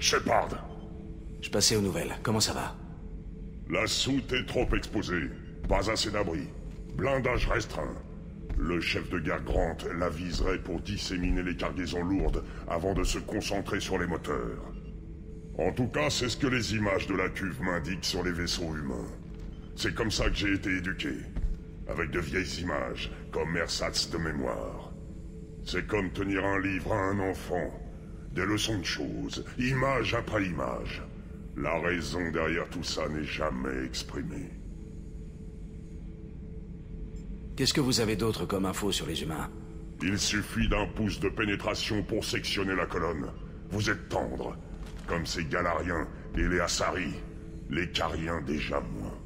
Shepard, Je passais aux nouvelles. Comment ça va? la soute est trop exposée. Pas assez d'abri. Blindage restreint. Le chef de guerre Grant l'aviserait pour disséminer les cargaisons lourdes avant de se concentrer sur les moteurs. En tout cas, c'est ce que les images de la cuve m'indiquent sur les vaisseaux humains. C'est comme ça que j'ai été éduqué. Avec de vieilles images, comme ersatz de mémoire. C'est comme tenir un livre à un enfant. Des leçons de choses, image après image. La raison derrière tout ça n'est jamais exprimée. Qu'est-ce que vous avez d'autre comme info sur les humains? Il suffit d'un pouce de pénétration pour sectionner la colonne. Vous êtes tendre. Comme ces Galariens et les Asari. Les Cariens déjà moins.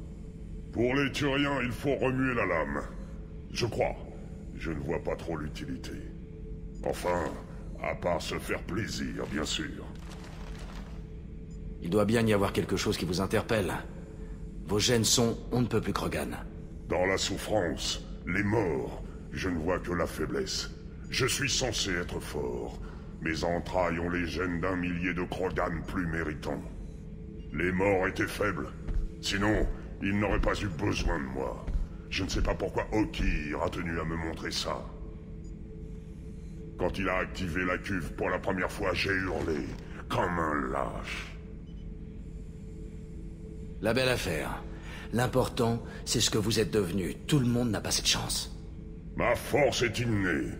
Pour les Turiens, il faut remuer la lame. Je crois. Je ne vois pas trop l'utilité. Enfin, à part se faire plaisir, bien sûr. Il doit bien y avoir quelque chose qui vous interpelle. Vos gènes sont on ne peut plus Krogan. Dans la souffrance, les morts, je ne vois que la faiblesse. Je suis censé être fort. Mes entrailles ont les gènes d'un millier de Krogan plus méritants. Les morts étaient faibles. Sinon, ils n'auraient pas eu besoin de moi. Je ne sais pas pourquoi Okir a tenu à me montrer ça. Quand il a activé la cuve pour la première fois, j'ai hurlé, comme un lâche. La belle affaire. L'important, c'est ce que vous êtes devenu. Tout le monde n'a pas cette chance. Ma force est innée,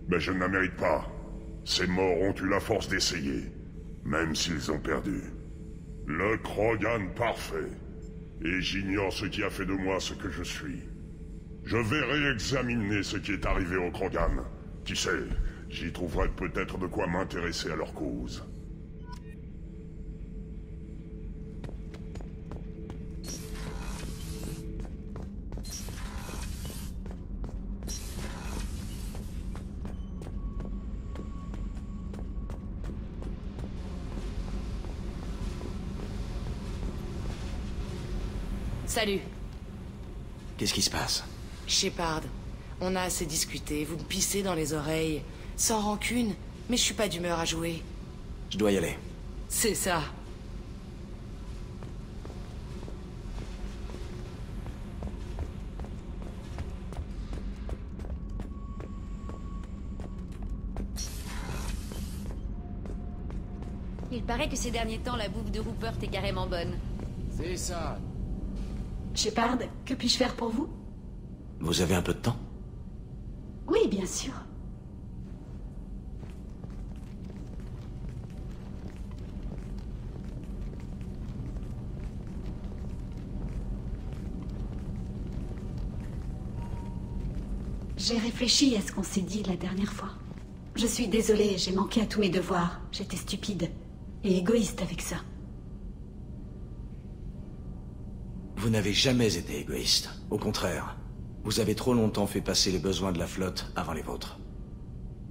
mais je ne la mérite pas. Ces morts ont eu la force d'essayer, même s'ils ont perdu. Le Krogan parfait. Et j'ignore ce qui a fait de moi ce que je suis. Je vais réexaminer ce qui est arrivé aux Krogan. Qui sait, j'y trouverai peut-être de quoi m'intéresser à leur cause. Salut. Qu'est-ce qui se passe? Shepard, on a assez discuté, vous me pissez dans les oreilles. Sans rancune, mais je suis pas d'humeur à jouer. Je dois y aller. C'est ça. Il paraît que ces derniers temps, la bouffe de Rupert est carrément bonne. C'est ça. Shepard, que puis-je faire pour vous? Vous avez un peu de temps? Oui, bien sûr. J'ai réfléchi à ce qu'on s'est dit la dernière fois. Je suis désolée, j'ai manqué à tous mes devoirs. J'étais stupide et égoïste avec ça. Vous n'avez jamais été égoïste. Au contraire. Vous avez trop longtemps fait passer les besoins de la flotte avant les vôtres.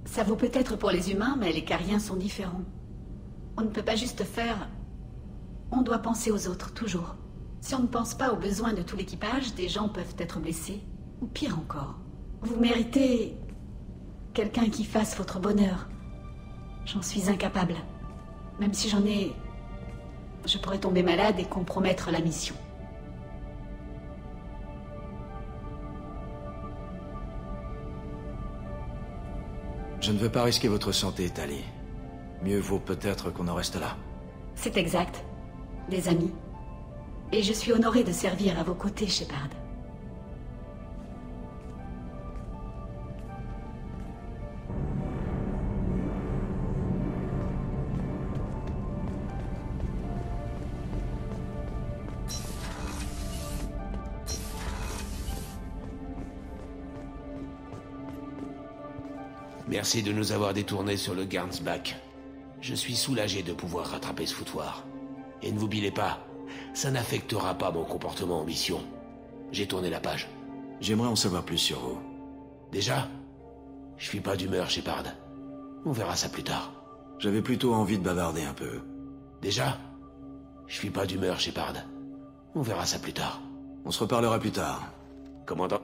Ça vaut peut-être pour les humains, mais les Cariens sont différents. On ne peut pas juste faire... On doit penser aux autres, toujours. Si on ne pense pas aux besoins de tout l'équipage, des gens peuvent être blessés. Ou pire encore. Vous méritez... quelqu'un qui fasse votre bonheur. J'en suis incapable. Même si j'en ai... Je pourrais tomber malade et compromettre la mission. Je ne veux pas risquer votre santé, Tali. Mieux vaut peut-être qu'on en reste là. C'est exact. Des amis. Et je suis honoré de servir à vos côtés, Shepard. Merci de nous avoir détournés sur le Garnsback. Je suis soulagé de pouvoir rattraper ce foutoir. Et ne vous bilez pas, ça n'affectera pas mon comportement en mission. J'ai tourné la page. J'aimerais en savoir plus sur vous. Déjà? Je suis pas d'humeur, Shepard. On verra ça plus tard. J'avais plutôt envie de bavarder un peu. Déjà? Je suis pas d'humeur, Shepard. On verra ça plus tard. On se reparlera plus tard. Commandant...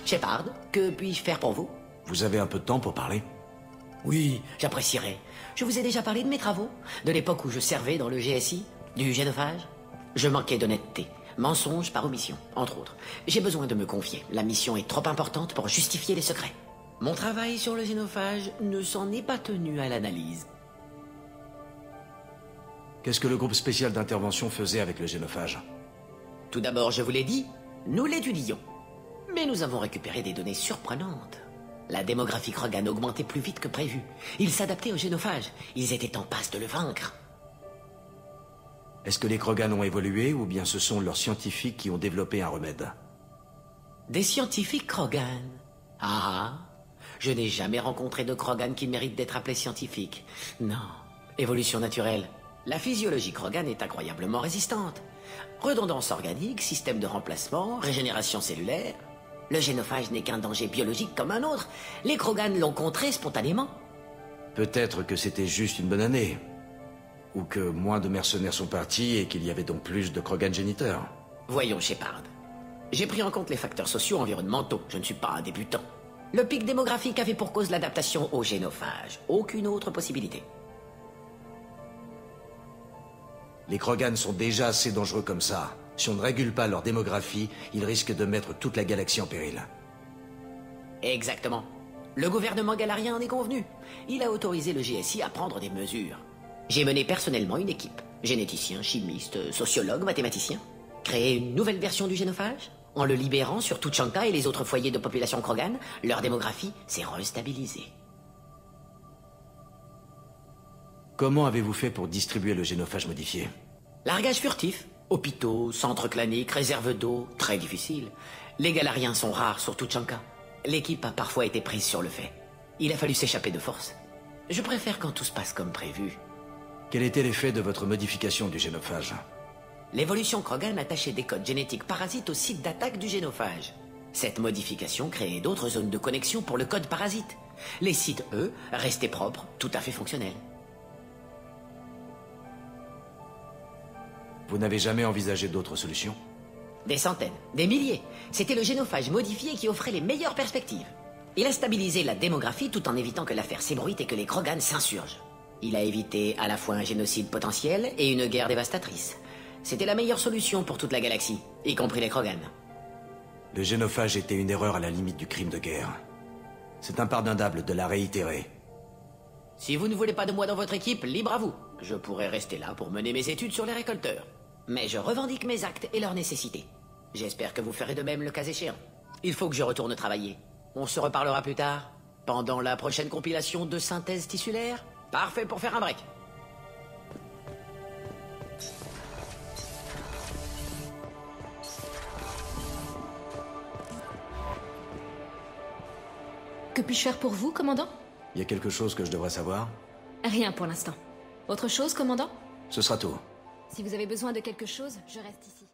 Shepard, que puis-je faire pour vous? Vous avez un peu de temps pour parler? Oui, j'apprécierais. Je vous ai déjà parlé de mes travaux, de l'époque où je servais dans le GSI, du génophage. Je manquais d'honnêteté, mensonge par omission, entre autres. J'ai besoin de me confier. La mission est trop importante pour justifier les secrets. Mon travail sur le génophage ne s'en est pas tenu à l'analyse. Qu'est-ce que le groupe spécial d'intervention faisait avec le génophage? Tout d'abord, je vous l'ai dit, nous l'étudions. Mais nous avons récupéré des données surprenantes. La démographie Krogan augmentait plus vite que prévu. Ils s'adaptaient au génophage. Ils étaient en passe de le vaincre. Est-ce que les Krogan ont évolué ou bien ce sont leurs scientifiques qui ont développé un remède? Des scientifiques Krogan? Ah, je n'ai jamais rencontré de Krogan qui mérite d'être appelé scientifique. Non, évolution naturelle. La physiologie Krogan est incroyablement résistante. Redondance organique, système de remplacement, régénération cellulaire. Le génophage n'est qu'un danger biologique comme un autre. Les Krogan l'ont contré spontanément. Peut-être que c'était juste une bonne année. Ou que moins de mercenaires sont partis et qu'il y avait donc plus de Krogan géniteurs. Voyons, Shepard. J'ai pris en compte les facteurs sociaux environnementaux. Je ne suis pas un débutant. Le pic démographique avait pour cause l'adaptation au génophage. Aucune autre possibilité. Les Krogan sont déjà assez dangereux comme ça. Si on ne régule pas leur démographie, ils risquent de mettre toute la galaxie en péril. Exactement. Le gouvernement galarien en est convenu. Il a autorisé le GSI à prendre des mesures. J'ai mené personnellement une équipe. Généticiens, chimistes, sociologues, mathématiciens. Créer une nouvelle version du génophage. En le libérant sur Tuchanka et les autres foyers de population Krogan, leur démographie s'est restabilisée. Comment avez-vous fait pour distribuer le génophage modifié? Largage furtif. Hôpitaux, centres claniques, réserves d'eau, très difficile. Les galariens sont rares sur Tuchanka. L'équipe a parfois été prise sur le fait. Il a fallu s'échapper de force. Je préfère quand tout se passe comme prévu. Quel était l'effet de votre modification du génophage? L'évolution Krogan attachait des codes génétiques parasites au site d'attaque du génophage. Cette modification créait d'autres zones de connexion pour le code parasite. Les sites, eux, restaient propres, tout à fait fonctionnels. Vous n'avez jamais envisagé d'autres solutions? Des centaines, des milliers. C'était le génophage modifié qui offrait les meilleures perspectives. Il a stabilisé la démographie tout en évitant que l'affaire s'ébruite et que les Krogan s'insurgent. Il a évité à la fois un génocide potentiel et une guerre dévastatrice. C'était la meilleure solution pour toute la galaxie, y compris les Krogan. Le génophage était une erreur à la limite du crime de guerre. C'est impardonnable de la réitérer. Si vous ne voulez pas de moi dans votre équipe, libre à vous. Je pourrais rester là pour mener mes études sur les récolteurs. Mais je revendique mes actes et leurs nécessités. J'espère que vous ferez de même le cas échéant. Il faut que je retourne travailler. On se reparlera plus tard, pendant la prochaine compilation de synthèse tissulaire. Parfait pour faire un break. Que puis-je faire pour vous, commandant? Il y a quelque chose que je devrais savoir? Rien pour l'instant. Autre chose, commandant? Ce sera tout. Si vous avez besoin de quelque chose, je reste ici.